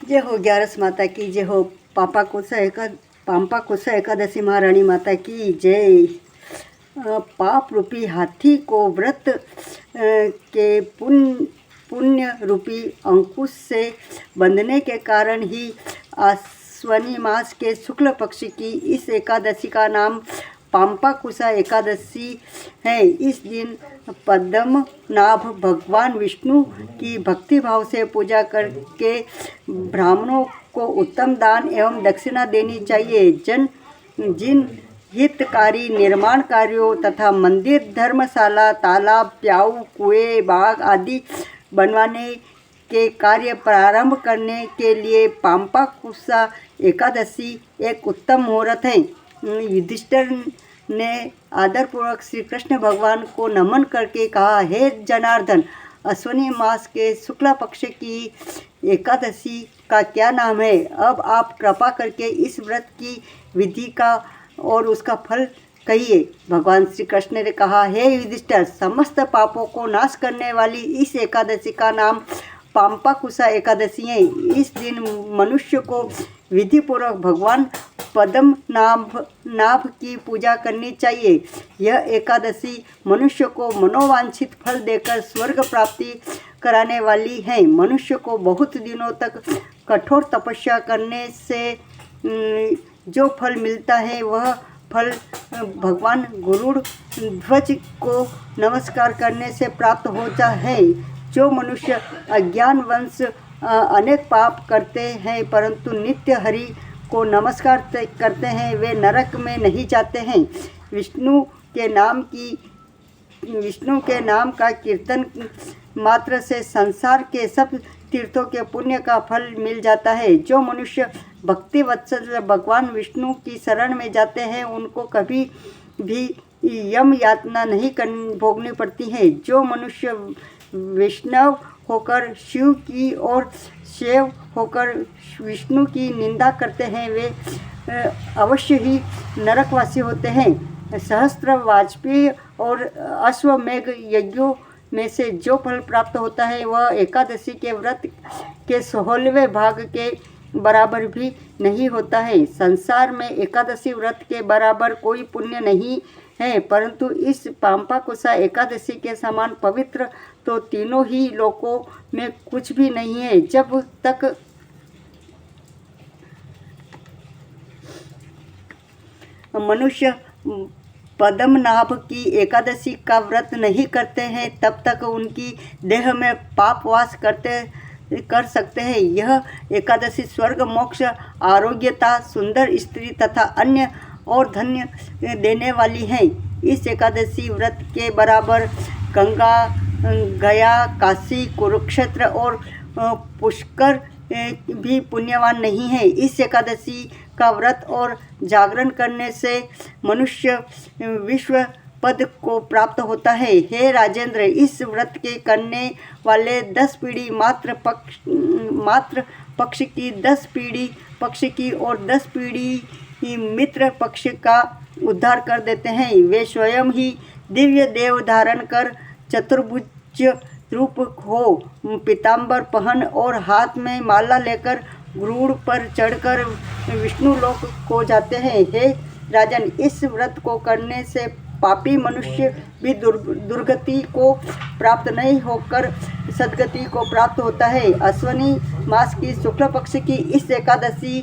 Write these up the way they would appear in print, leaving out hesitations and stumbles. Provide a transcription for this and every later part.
जय हो ग्यारस माता की जय हो। पांपा कुसा एकादशी महारानी माता की जय। पाप रूपी हाथी को व्रत के पुण्य रूपी अंकुश से बंधने के कारण ही आश्विनी मास के शुक्ल पक्ष की इस एकादशी का नाम पांपा कुसा एकादशी है। इस दिन पद्मनाभ भगवान विष्णु की भक्ति भाव से पूजा करके ब्राह्मणों को उत्तम दान एवं दक्षिणा देनी चाहिए। जिन हितकारी निर्माण कार्यों तथा मंदिर, धर्मशाला, तालाब, प्याऊ, कुएं, बाग आदि बनवाने के कार्य प्रारंभ करने के लिए पांपा कुसा एकादशी एक उत्तम मुहूर्त है। युधिष्ठिर ने आदरपूर्वक श्री कृष्ण भगवान को नमन करके कहा, हे जनार्दन, अश्विनी मास के शुक्ला पक्ष की एकादशी का क्या नाम है? अब आप कृपा करके इस व्रत की विधि का और उसका फल कहिए। भगवान श्री कृष्ण ने कहा, हे युधिष्ठिर, समस्त पापों को नाश करने वाली इस एकादशी का नाम पांपा कुसा एकादशी है। इस दिन मनुष्य को विधिपूर्वक भगवान पद्मनाभ की पूजा करनी चाहिए। यह एकादशी मनुष्य को मनोवांछित फल देकर स्वर्ग प्राप्ति कराने वाली है। मनुष्य को बहुत दिनों तक कठोर तपस्या करने से जो फल मिलता है वह फल भगवान गरुड़ ध्वज को नमस्कार करने से प्राप्त होता है। जो मनुष्य अज्ञानवश अनेक पाप करते हैं परंतु नित्य हरि को नमस्कार करते हैं, वे नरक में नहीं जाते हैं। विष्णु के नाम का कीर्तन मात्र से संसार के सब तीर्थों के पुण्य का फल मिल जाता है। जो मनुष्य भक्ति वत्सल भगवान विष्णु की शरण में जाते हैं उनको कभी भी यम यातना नहीं भोगनी पड़ती है। जो मनुष्य वैष्णव होकर शिव की और शैव होकर विष्णु की निंदा करते हैं वे अवश्य ही नरकवासी होते हैं। सहस्त्र वाजपेयी और अश्वमेघ यज्ञों में से जो फल प्राप्त होता है वह एकादशी के व्रत के 16वें भाग के बराबर भी नहीं होता है। संसार में एकादशी व्रत के बराबर कोई पुण्य नहीं है, परंतु इस पांपा कुसा एकादशी के समान पवित्र तो तीनों ही लोकों में कुछ भी नहीं है। जब तक मनुष्य पद्मनाभ की एकादशी का व्रत नहीं करते हैं तब तक उनकी देह में पाप वास कर सकते हैं। यह एकादशी स्वर्ग, मोक्ष, आरोग्यता, सुंदर स्त्री तथा अन्य और धन्य देने वाली है। इस एकादशी व्रत के बराबर गंगा, गया, काशी, कुरुक्षेत्र और पुष्कर भी पुण्यवान नहीं है। इस एकादशी का व्रत और जागरण करने से मनुष्य विश्व पद को प्राप्त होता है। हे राजेंद्र, इस व्रत के करने वाले 10 पीढ़ी मात्र पक्ष की, 10 पीढ़ी पक्ष की और 10 पीढ़ी मित्र पक्ष का उद्धार कर देते हैं। वे स्वयं ही दिव्य देव धारण कर चतुर्भुज रूप हो, पीताम्बर पहन और हाथ में माला लेकर गरुड़ पर चढ़कर विष्णु लोक को जाते हैं। हे राजन, इस व्रत को करने से पापी मनुष्य भी दुर्गति को प्राप्त नहीं होकर सद्गति को प्राप्त होता है। अश्विनी मास की शुक्ल पक्ष की इस एकादशी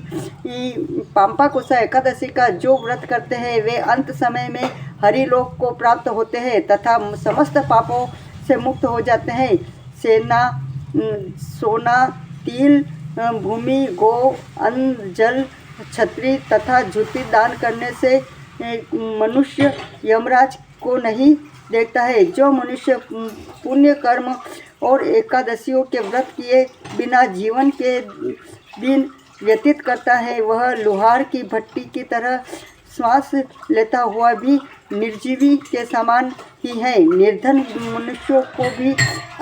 पांपा कुसा एकादशी का जो व्रत करते हैं वे अंत समय में हरिलोक को प्राप्त होते हैं तथा समस्त पापों से मुक्त हो जाते हैं। सोना, तिल, भूमि, गो, अन्न, जल, छत्री तथा जूती दान करने से मनुष्य यमराज को नहीं देखता है। जो मनुष्य पुण्य कर्म और एकादशियों के व्रत किए बिना जीवन के दिन व्यतीत करता है वह लोहार की भट्टी की तरह श्वास लेता हुआ भी निर्जीवी के समान ही है। निर्धन मनुष्यों को भी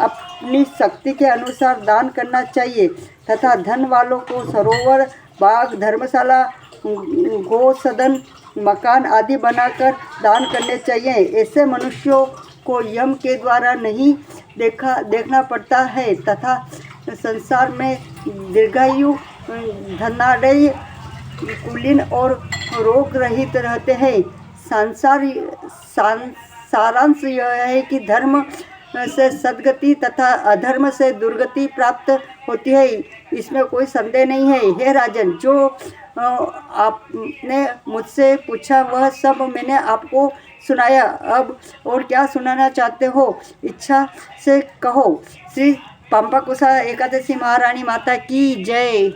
अपनी शक्ति के अनुसार दान करना चाहिए तथा धन वालों को सरोवर, बाग, धर्मशाला, गौसदन, मकान आदि बनाकर दान करने चाहिए। ऐसे मनुष्यों को यम के द्वारा नहीं देखना पड़ता है तथा संसार में दीर्घायु धनाढ़ कुलीन और रोग रहित रहते हैं। सारांश यह है कि धर्म से सद्गति तथा अधर्म से दुर्गति प्राप्त होती है, इसमें कोई संदेह नहीं है। हे राजन, जो आपने मुझसे पूछा वह सब मैंने आपको सुनाया। अब और क्या सुनाना चाहते हो, इच्छा से कहो। श्री पांपा कोसा एकादशी महारानी माता की जय।